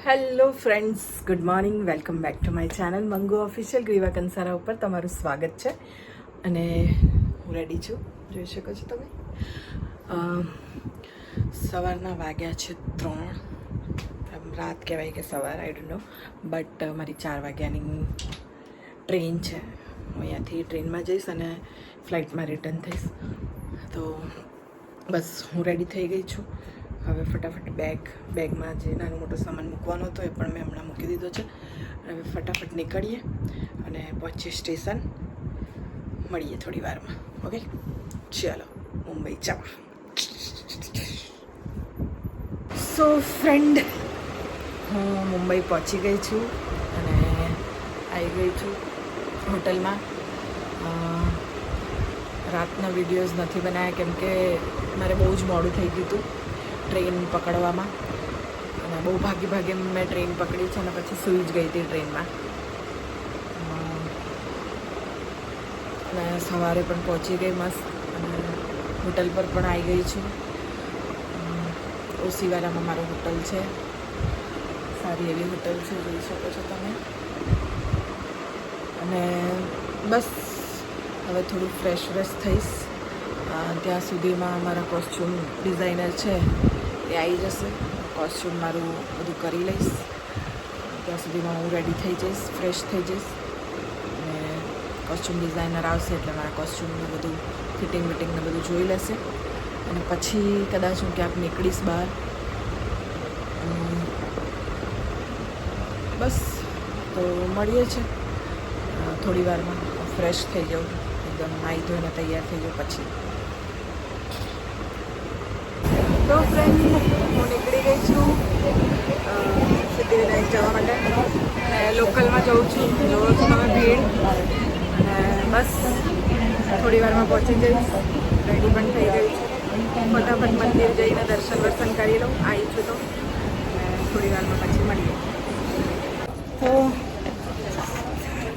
Hello friends, good morning. Welcome back to my channel Mangu official. Greeva Kansara ઉપર તમારું સ્વાગત છે. અને હું રેડી છું, જોઈ શકો છો તમે. સવારના વાગ્યા છે 3. રાત કહેવાય કે સવાર, આઈ ડોન્ટ નો, બટ મારી 4 વાગ્યાની ટ્રેન છે. હું અહીંયાથી ટ્રેનમાં જઈશ અને ફ્લાઇટમાં રિટર્ન થઈશ. તો બસ હું રેડી થઈ ગઈ છું. હવે ફટાફટ બેગમાં જે નાનો મોટો સામાન મૂકવાનો હતો એ પણ મેં હમણાં મૂકી દીધો છે. હવે ફટાફટ નીકળીએ અને પહોંચીએ સ્ટેશન. મળીએ થોડી વારમાં. ઓકે, ચાલો મુંબઈ જવા. સો ફ્રેન્ડ, હું મુંબઈ પહોંચી ગઈ છું અને આવી ગઈ છું હોટલમાં. રાતના વિડીયોઝ નથી બનાવ્યા કેમ કે મારે બહુ જ મોડું થઈ ગયું હતું ટ્રેન પકડવામાં. અને બહુ ભાગે મેં ટ્રેન પકડી છે અને પછી સૂઈ જ ગઈ હતી ટ્રેનમાં. અને સવારે પણ પહોંચી ગઈ મસ્ત, અને હોટલ પર પણ આવી ગઈ છું. ઓસીવાલામાં મારો હોટલ છે, સારી એવી હોટલ છે, જોઈ શકો છો તમે. અને બસ હવે થોડું ફ્રેશ થઈશ. ત્યાં સુધીમાં મારા કોસ્ચ્યુમ ડિઝાઇનર છે એ આવી જશે. કોસ્ચ્યુમ મારું બધું કરી લઈશ. ત્યાં સુધીમાં હું રેડી થઈ જઈશ, ફ્રેશ થઈ જઈશ. અને કોસ્ચ્યુમ ડિઝાઇનર આવશે એટલે મારા કોસ્ચ્યુમનું બધું ફિટિંગને બધું જોઈ લેશે. અને પછી કદાચ હું ક્યાંક નીકળીશ બહાર. બસ તો મળીએ છે થોડી વારમાં. ફ્રેશ થઈ જાઉં, એકદમ નાહી ધોઈને તૈયાર થઈ જાઉં પછી. તો ફ્રેન્ડ, હું નીકળી ગઈ છું સિદ્ધિવિનાયક જવા માટે. અને લોકલમાં જઉં છું, જોવો છો તમે ભીડ. અને બસ થોડી વારમાં પહોંચી જઈશ. રેડી પણ થઈ ગઈ છું. ફટાફટ મંદિર જઈને દર્શન કરી લઉં. આવી છું તો થોડી વારમાં પછી મળીએ. તો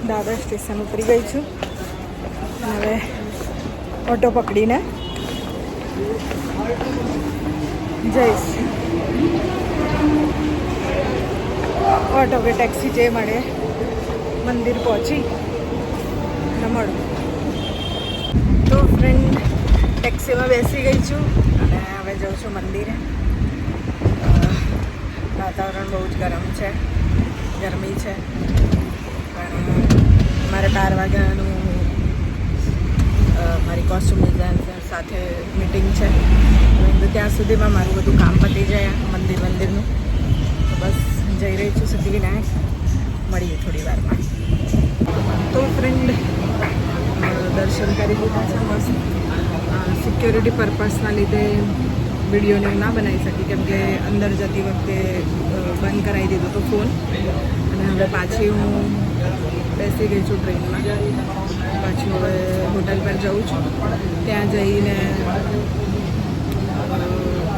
દાદર સ્ટેશન ઉતરી ગઈ છું. હવે ઓટો પકડીને જઈશ. ઓટો કે ટેક્સી જે મળે મંદિર પહોંચી અને મળું. તો ફ્રેન્ડ, ટેક્સીમાં બેસી ગઈ છું અને હવે જાઉં છું મંદિરે. વાતાવરણ બહુ જ ગરમી છે. પણ મારે 12 વાગ્યાનું મારી કોસ્ચ્યુમ ડિઝાઇનર સાથે મિટિંગ છે. તો ત્યાં સુધીમાં મારું બધું કામ પતી જાય મંદિરનું. તો બસ જઈ રહી છું સિદ્ધિવિનાયક. મળીએ થોડી વારમાં. તો ફ્રેન્ડ, દર્શન કરી લીધા છે મસ્ત. સિક્યોરિટી પર્પઝના લીધે વિડીયોને ના બનાવી શકી કેમ કે અંદર જતી વખતે બંધ કરાવી દીધો હતો ફોન. અને હવે પાછી હું બેસી ગઈ છું ટ્રેનમાં. પાછું હવે હોટલ પર જાઉં છું. ત્યાં જઈને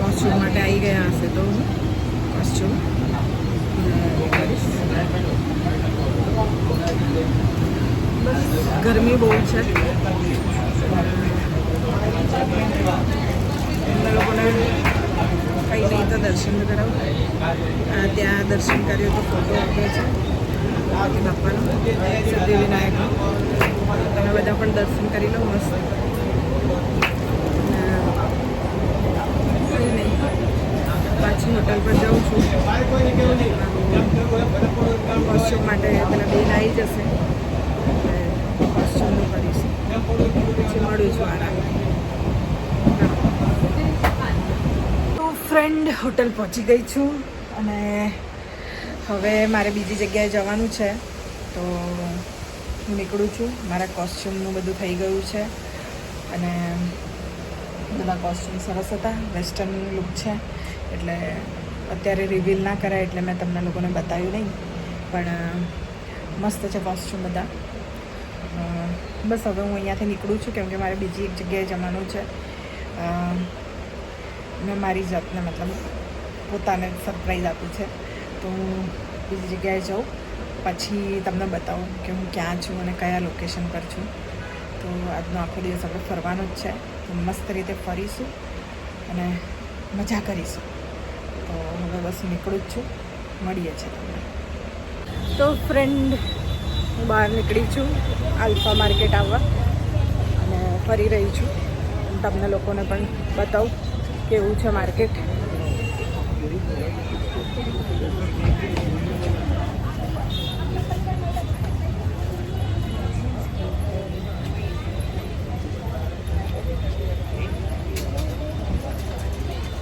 કોસ્ચ્યુમ માટે આવી ગયા હશે તો હું કોસ્ચ્યુમ કરીશ. બસ ગરમી બહુ છે. એમના લોકોને કંઈ નહીં તો દર્શન કરાવું. ત્યાં દર્શન કર્યું તો ફોટો આપ્યો છે બાપાનો, સિદ્ધિવિનાયકનો. તમે બધા પણ દર્શન કરી લો મસ્ત. કંઈ નહીં, પાછી હોટલ પર જાઉં છું. કોસ્ચ્યુમ માટે પેલા બેન આવી જશે, કોસ્ચ્યુમનું કરીશું. પછી મળું છું આરામ. તો ફ્રેન્ડ, હોટલ પહોંચી ગઈ છું અને હવે મારે બીજી જગ્યાએ જવાનું છે. તો હું નીકળું છું. મારા કોસ્ચ્યુમનું બધું થઈ ગયું છે અને બધા કોસ્ચ્યુમ સરસ હતા. વેસ્ટર્ન લુક છે એટલે અત્યારે રિવીલ ના કરાય એટલે મેં તમને લોકોને બતાવ્યું નહીં. પણ મસ્ત છે કોસ્ચ્યુમ બધા. બસ હવે હું અહીંયાથી નીકળું છું કેમ કે મારે બીજી એક જગ્યાએ જવાનું છે. મેં મારી જાતને મતલબ પોતાને સરપ્રાઈઝ આપી છે. તો હું બીજી જગ્યાએ જાઉં પછી તમને બતાવું કે હું ક્યાં છું અને કયા લોકેશન પર છું. તો આજનો આખો દિવસ આપણે ફરવાનો જ છે. તો મસ્ત રીતે ફરીશું અને મજા કરીશું. તો હવે બસ નીકળું જ છું. મળીએ છીએ તમને. તો ફ્રેન્ડ, હું બહાર નીકળી છું આલ્ફા માર્કેટ આવવા અને ફરી રહી છું. તમને લોકોને પણ બતાવું કેવું છે માર્કેટ.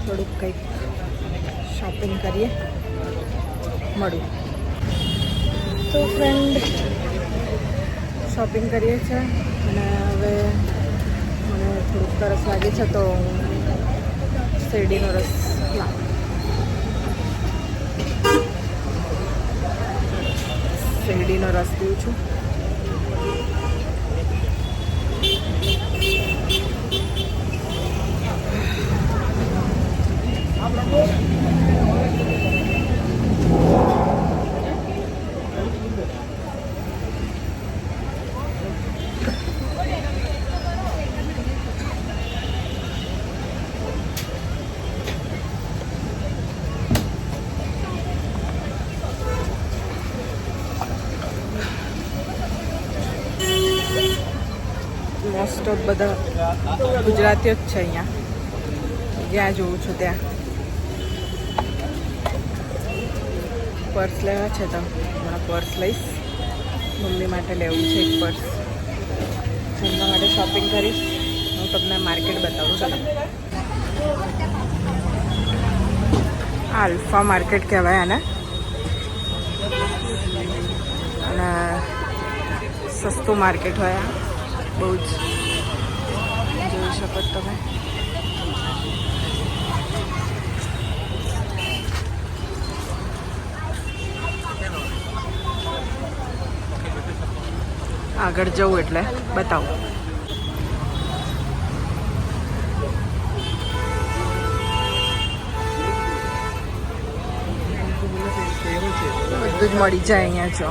થોડુંક કંઈક શોપિંગ કરીએ, મળું. તો ફ્રેન્ડ, શોપિંગ કરીએ છીએ અને હવે મને થોડુંક તરસ લાગે છે તો શેરડીનો રસ લાવું. શેરડીનો રસ પીઉં છું. મોસ્ટ ઓફ બધા ગુજરાતીઓ જ છે અહીંયા, જ્યાં જોઉં છું ત્યાં. પર્સ લેવા છે તો હમણાં પર્સ લઈશ. મમ્મી માટે લેવું છે એક પર્સ. એમના માટે શોપિંગ કરીશ. હું તમને માર્કેટ બતાવું છું. આલ્ફા માર્કેટ કહેવાય આને, અને સસ્તું માર્કેટ હોય આ. બહુ જ જોઈ શકો તમે. આગળ જવું એટલે બતાવું. બધું જ મળી જાય અહીંયા. જો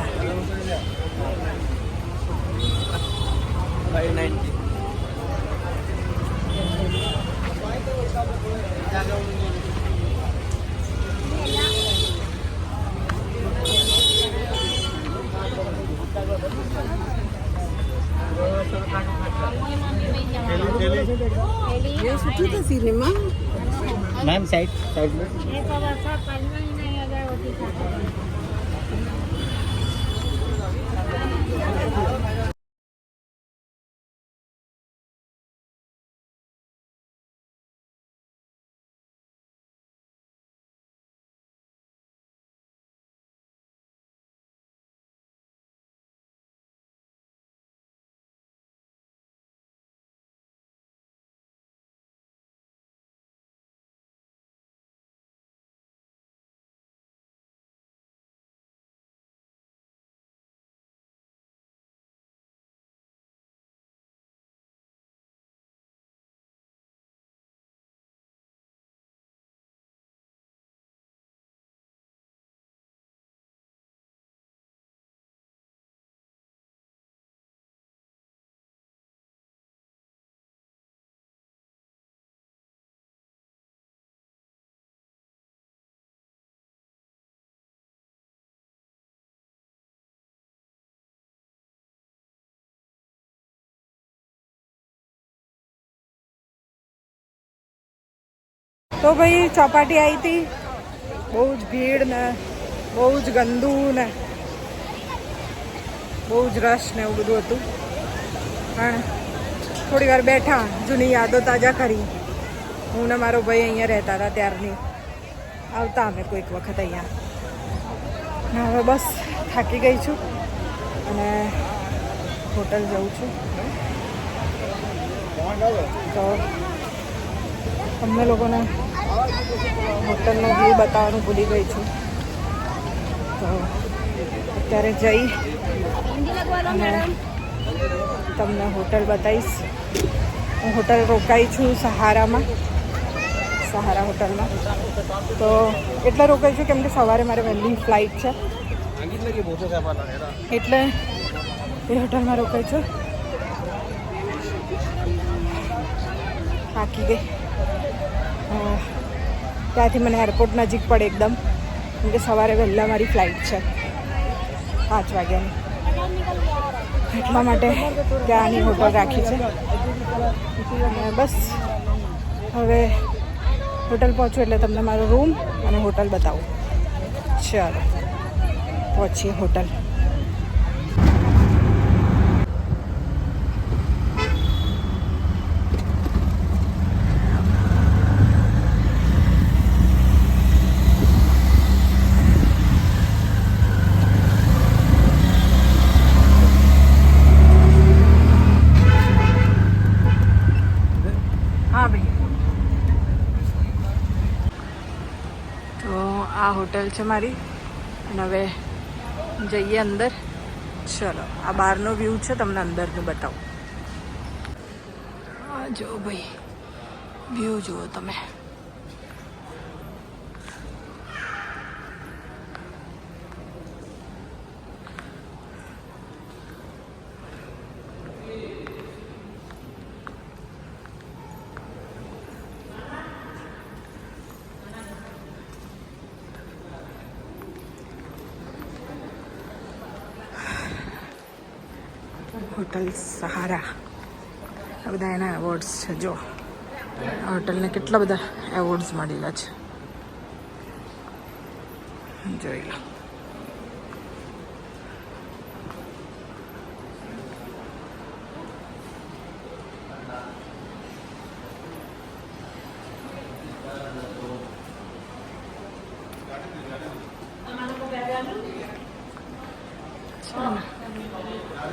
ये सोचो था सिनेमा मैम साइड में તો ભાઈ ચોપાટી આવી હતી. બહુ જ ભીડ ને બહુ જ ગંદુ ને બહુ જ રશ ને એવું બધું હતું. પણ થોડી વાર બેઠા, જૂની યાદો તાજા કરી. હું ને મારો ભાઈ અહીંયા રહેતા હતા ત્યારની. આવતા અમે કોઈક વખત અહીંયા. ને હવે બસ થાકી ગઈ છું અને હોટલ જઉં છું. તો તમને લોકોને હોટલનો વ્યૂ બતાવવાનું ભૂલી ગઈ છું. તો અત્યારે જઈ અને તમને હોટલ બતાવીશ. હું હોટલ રોકાઈ છું સહારામાં, સહારા હોટલમાં. તો એટલે રોકાઈ છું કેમ કે સવારે મારે વહેલી ફ્લાઇટ છે, એટલે એ હોટલમાં રોકાઈ છું. થાકી ગઈ. ત્યાંથી મને એરપોર્ટ નજીક પડે એકદમ, કેમ કે સવારે વહેલા મારી ફ્લાઇટ છે 5 વાગ્યાની, એટલા માટે ત્યાંની હોટલ રાખી છે. અને બસ હવે હોટલ પહોંચું એટલે તમને મારો રૂમ અને હોટલ બતાવું. ચાલો પહોંચીએ હોટલ. હા ભાઈ, તો આ હોટલ છે મારી અને હવે જઈએ અંદર. ચલો, આ બહારનો વ્યૂ છે, તમને અંદરનું બતાવું. હા જો ભાઈ, વ્યૂ જુઓ તમે. હોટલ સહારા, આ બધા એના એવોર્ડ્સ છે. જો આ હોટલને કેટલા બધા એવોર્ડ્સ મળેલા છે, જોઈ લો.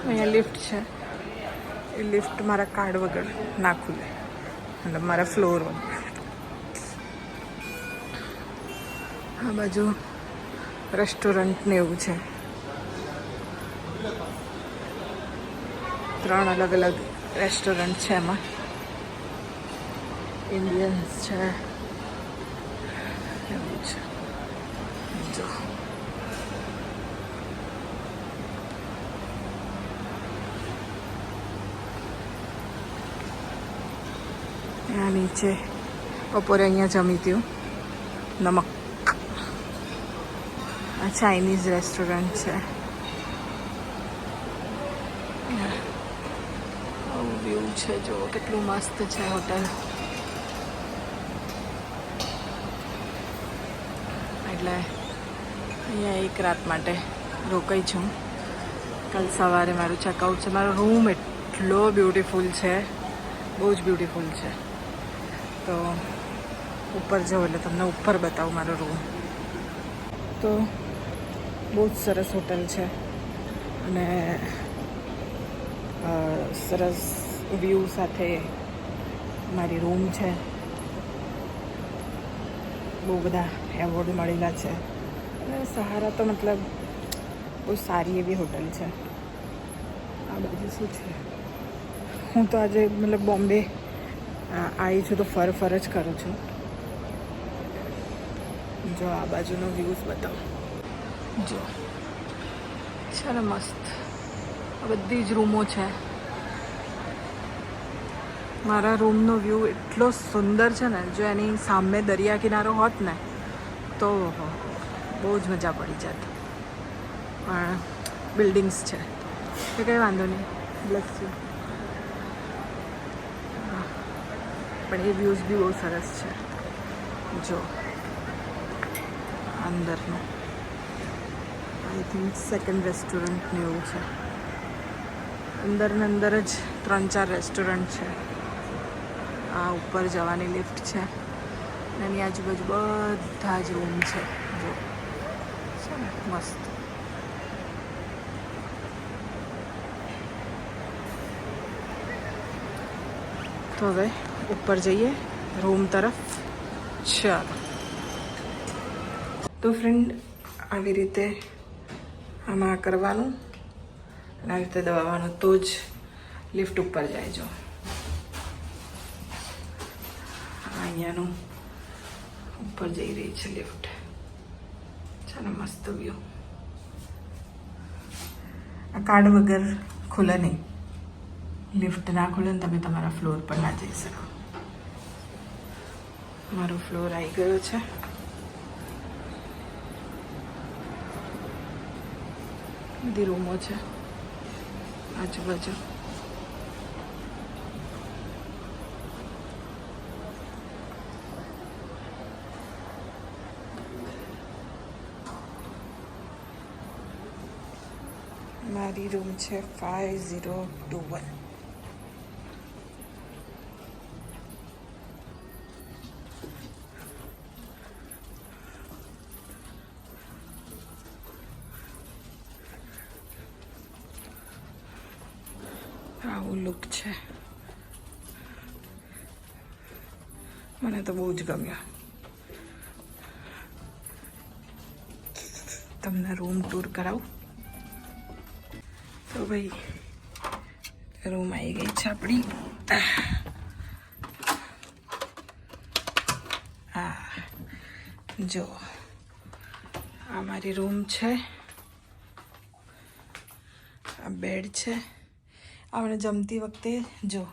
અહીંયા લિફ્ટ છે, એ લિફ્ટ મારા કાર્ડ વગર ના ખુલે, મતલબ મારા ફ્લોર વગર. આ બાજુ રેસ્ટોરન્ટ ને એવું છે, 3 અલગ અલગ રેસ્ટોરન્ટ છે. એમાં ઇન્ડિયન્સ છે, એવું છે. જો ત્યાં નીચે બપોરે અહીંયા જમી હતું નમક. આ ચાઇનીઝ રેસ્ટોરન્ટ છે. આવું વ્યૂ છે, જો કેટલું મસ્ત છે હોટલ. એટલે અહીંયા એક રાત માટે રોકાઈ છું. કાલ સવારે મારું ચેકઆઉટ છે. મારો રૂમ એટલો બ્યુટીફુલ છે, બહુ જ બ્યુટીફુલ છે. તો ઉપર જાઉં એટલે તમને ઉપર બતાવું મારો રૂમ. તો બહુ જ સરસ હોટલ છે અને સરસ વ્યૂ સાથે મારી રૂમ છે. બહુ બધા એવોર્ડ મળેલા છે અને સહારા તો મતલબ બહુ સારી એવી હોટલ છે. આ બાજુ શું છે, હું તો આજે મતલબ બોમ્બે આવી છું તો ફર જ કરું છું. જો આ બાજુનો વ્યૂઝ બતાવો, જો છે ને મસ્ત. આ બધી જ રૂમો છે. મારા રૂમનો વ્યૂ એટલો સુંદર છે ને, જો એની સામે દરિયા કિનારો હોત ને તો બહુ જ મજા પડી જાત. પણ બિલ્ડિંગ્સ છે એ કંઈ વાંધો નહીં, બ્લેસ યુ. પણ એ વ્યૂઝ બી બહુ સરસ છે. જો અંદરનું આઈ થિંક સેકન્ડ રેસ્ટોરન્ટ ને એવું છે. અંદર ને અંદર જ 3-4 રેસ્ટોરન્ટ છે. આ ઉપર જવાની લિફ્ટ છે, એની આજુબાજુ બધા જ રૂમ છે. જો છે ને મસ્ત. તો હવે ઉપર જઈએ રૂમ તરફ. ચાલો. તો ફ્રેન્ડ, આવી રીતે આમાં કરવાનું અને આવી રીતે દબાવવાનું તો જ લિફ્ટ ઉપર જાય. જો અહીંયાનું ઉપર જઈ રહી છે લિફ્ટ. છે ને મસ્ત વ્યૂ. આ કાર્ડ વગર ખુલે નહીં, લિફ્ટ ના ખુલે ને તમે તમારા ફ્લોર પર ના જઈ શકો. મારો ફ્લોર આવી ગયો છે. બધી રૂમો છે આજુબાજુ. મારી રૂમ છે 5021. આવું લુક છે. મને તો બહુ જ ગમ્યો. તમને રૂમ ટૂર કરાવું. તો ભાઈ રૂમ આવી ગઈ છે આપણી. હા જો આ મારી રૂમ છે. આ બેડ છે. આ મને જમતી વખતે જો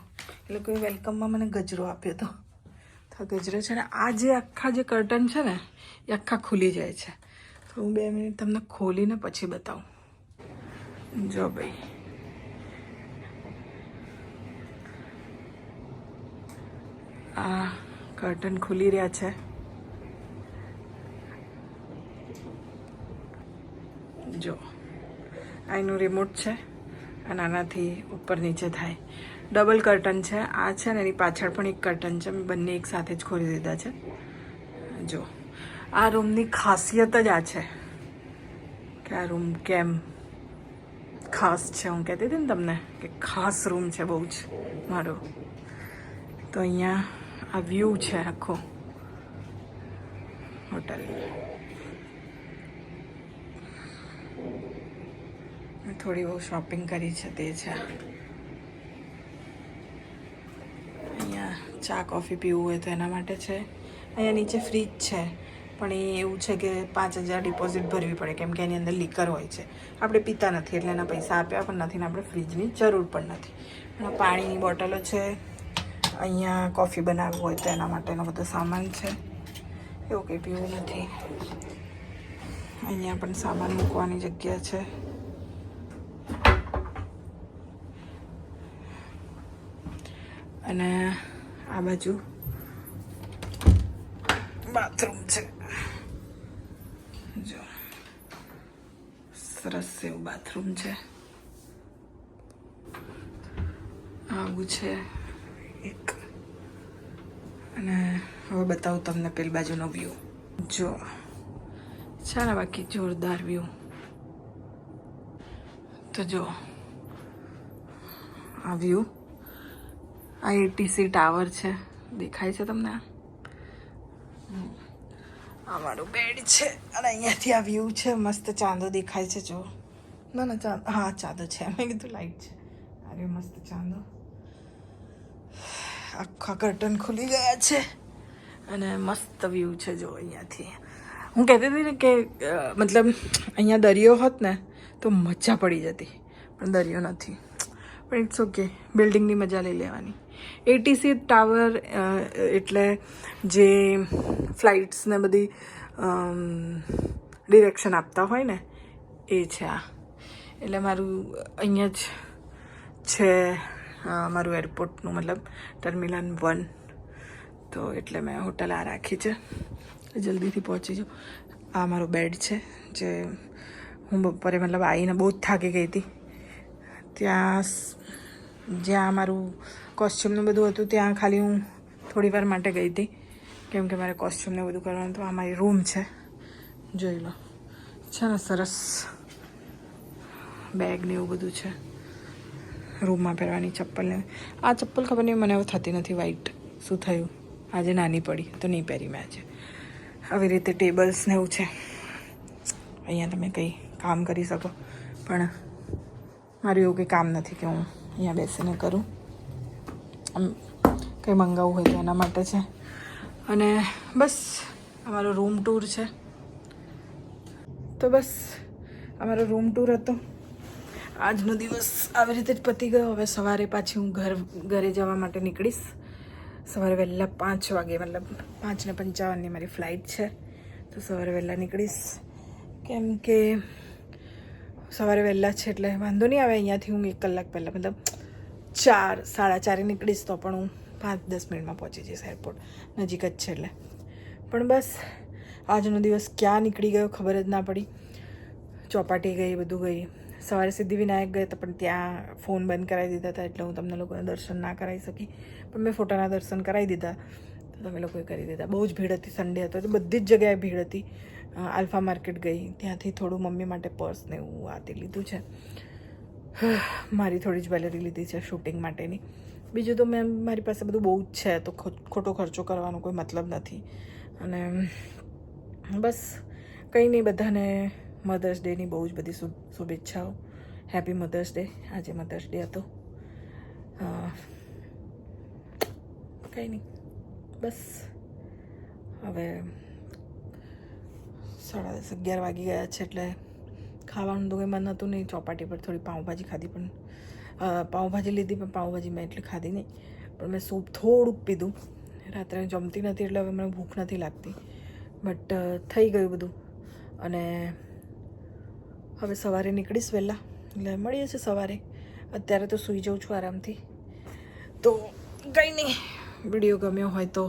એ લોકોએ વેલકમમાં મને ગજરો આપ્યો હતો. તો ગજરો છે ને આ જે આખા જે કર્ટન છે ને એ આખા ખુલી જાય છે. તો હું 2 મિનિટ તમને ખોલીને પછી બતાવું. જો ભાઈ આ કર્ટન ખુલી રહ્યા છે. જો આ એનું રિમોટ છે અને આનાથી ઉપર નીચે થાય. ડબલ કર્ટન છે. આ છે ને એની પાછળ પણ એક કર્ટન છે. મેં બંને એક સાથે જ ખોલી દીધા છે. જો આ રૂમની ખાસિયત જ આ છે કે આ રૂમ કેમ ખાસ છે. હું કહેતી હતી ને તમને કે ખાસ રૂમ છે બહુ જ મારો. તો અહીંયા આ વ્યૂ છે આખો હોટલ. મેં થોડી બહુ શોપિંગ કરી છે તે છે. અહીંયા ચા કોફી પીવું હોય તો એના માટે છે. અહીંયા નીચે ફ્રીજ છે પણ એ એવું છે કે 5000 ડિપોઝિટ ભરવી પડે કેમ કે એની અંદર લીકર હોય છે. આપણે પીતા નથી એટલે એના પૈસા આપ્યા પણ નથી ને આપણે ફ્રીજની જરૂર પણ નથી. અને પાણીની બોટલો છે. અહીંયા કોફી બનાવવું હોય તો એના માટેનો બધો સામાન છે. એવું કંઈ પીવું નથી. અહીંયા પણ સામાન મૂકવાની જગ્યા છે. અને આ બાજુ બાથરૂમ છે. જો સરસ એવું બાથરૂમ છે. આવું છે એક. અને હવે બતાવું તમને પેલી બાજુનો વ્યૂ. જો છે ને બાકી જોરદાર વ્યૂ. તો જો આ વ્યૂ. આ ATC ટાવર છે. દેખાય છે તમને? આ મારું બેડ છે અને અહીંયાથી આ વ્યૂ છે. મસ્ત ચાંદો દેખાય છે. જો ના ના ચાંદો, હા ચાંદો છે. મેં કીધું લાઈટ છે. અરે મસ્ત ચાંદો. આખા કર્ટન ખુલી ગયા છે અને મસ્ત વ્યૂ છે. જો અહીંયાથી હું કહેતી હતી ને કે મતલબ અહીંયા દરિયો હોત ને તો મજા પડી જતી પણ દરિયો નથી. પણ ઇટ્સ ઓકે. બિલ્ડિંગની મજા લઈ લેવાની. ATC ટાવર એટલે જે ફ્લાઇટ્સને બધી ડિરેક્શન આપતા હોય ને એ છે આ. એટલે મારું અહીંયા જ છે મારું એરપોર્ટનું મતલબ ટર્મિનલ 1. તો એટલે મેં હોટલ આ રાખી છે. જલ્દીથી પહોંચી જાઉં. આ મારો બેડ છે જે હું બપોરે મતલબ આવીને બહુ જ થાકી ગઈ હતી. ત્યાં જ્યાં મારું કોસ્ચ્યુમનું બધું હતું ત્યાં ખાલી હું થોડી વાર માટે ગઈ હતી કેમ કે મારે કોસ્ચ્યુમને બધું કરવાનું. તો આ મારી રૂમ છે. જોઈ લો છે ને સરસ. બેગ ને એવું બધું છે. રૂમમાં પહેરવાની ચપ્પલ ને આ ચપ્પલ ખબર નહીં મને હવે થતી નથી વ્હાઈટ. શું થયું આજે નાની પડી તો નહીં પહેરી મેં આજે. આવી રીતે ટેબલ્સ ને એવું છે. અહીંયા તમે કંઈ કામ કરી શકો પણ મારું એવું કંઈ કામ નથી કે હું અહીંયા બેસીને કરું. આમ કંઈ મંગાવવું હોય તો એના માટે છે. અને બસ અમારો રૂમ ટૂર છે. તો બસ અમારો રૂમ ટૂર હતો. આજનો દિવસ આવી રીતે જ પતી ગયો. હવે સવારે પાછી હું ઘરે જવા માટે નીકળીશ. સવારે વહેલા 5 વાગે મતલબ 5:55ની મારી ફ્લાઇટ છે. તો સવારે વહેલા નીકળીશ કેમ કે સવારે વહેલા જ છે એટલે વાંધો નહીં આવે. અહીંયાથી હું 1 કલાક પહેલાં મતલબ 4 સાડા 4 નીકળીશ તો પણ હું 5-10 મિનિટમાં પહોંચી જઈશ એરપોર્ટ. નજીક જ છે એટલે. પણ બસ આજનો દિવસ ક્યાં નીકળી ગયો ખબર જ ના પડી. ચોપાટી ગઈ, બધું ગઈ. સવારે સિદ્ધિવિનાયક ગયા હતા પણ ત્યાં ફોન બંધ કરાવી દીધા હતા એટલે હું તમને લોકોને દર્શન ના કરાવી શકી. પણ મેં ફોટાના દર્શન કરાવી દીધા તો તમે લોકોએ કરી દીધા. બહુ જ ભીડ હતી, સન્ડે હતો તો બધી જ જગ્યાએ ભીડ હતી. આલ્ફા માર્કેટ ગઈ, ત્યાંથી થોડું મમ્મી માટે પર્સ ને એવું આ તે લીધું છે. મારી થોડી જ્વેલરી લીધી છે શૂટિંગ માટેની. બીજું તો મેં મારી પાસે બધું બહુ જ છે તો ખોટો ખર્ચો કરવાનો કોઈ મતલબ નથી. અને બસ કંઈ નહીં, બધાને મધર્સ ડેની બહુ જ બધી શુભેચ્છાઓ. Happy mother's day. આજે મધર્સ ડે હતો. કંઈ નહીં, બસ હવે 11:30 વાગી ગયા છે એટલે ખાવાનું તો કંઈ મન હતું નહીં. ચોપાટી પર થોડી પાઉંભાજી ખાધી પણ પાઉંભાજી લીધી પણ પાઉંભાજી મેં એટલી ખાધી નહીં. પણ મેં સૂપ થોડુંક પીધું. રાત્રે જમતી નથી એટલે હવે મને ભૂખ નથી લાગતી. બટ થઈ ગયું બધું. અને હવે સવારે નીકળીશ વહેલા એટલે મળીએ છીએ સવારે. અત્યારે તો સૂઈ જાઉં છું આરામથી. તો કંઈ નહીં, વિડીયો ગમ્યો હોય તો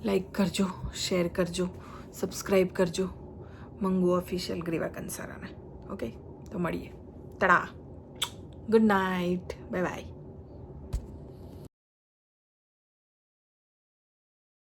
લાઈક કરજો, શેર કરજો, સબસ્ક્રાઈબ કરજો મંગુ ઓફિશિયલ ગ્રીવા કંસારાને. ઓકે, તો મળીએ. તડા. Good night. Bye by.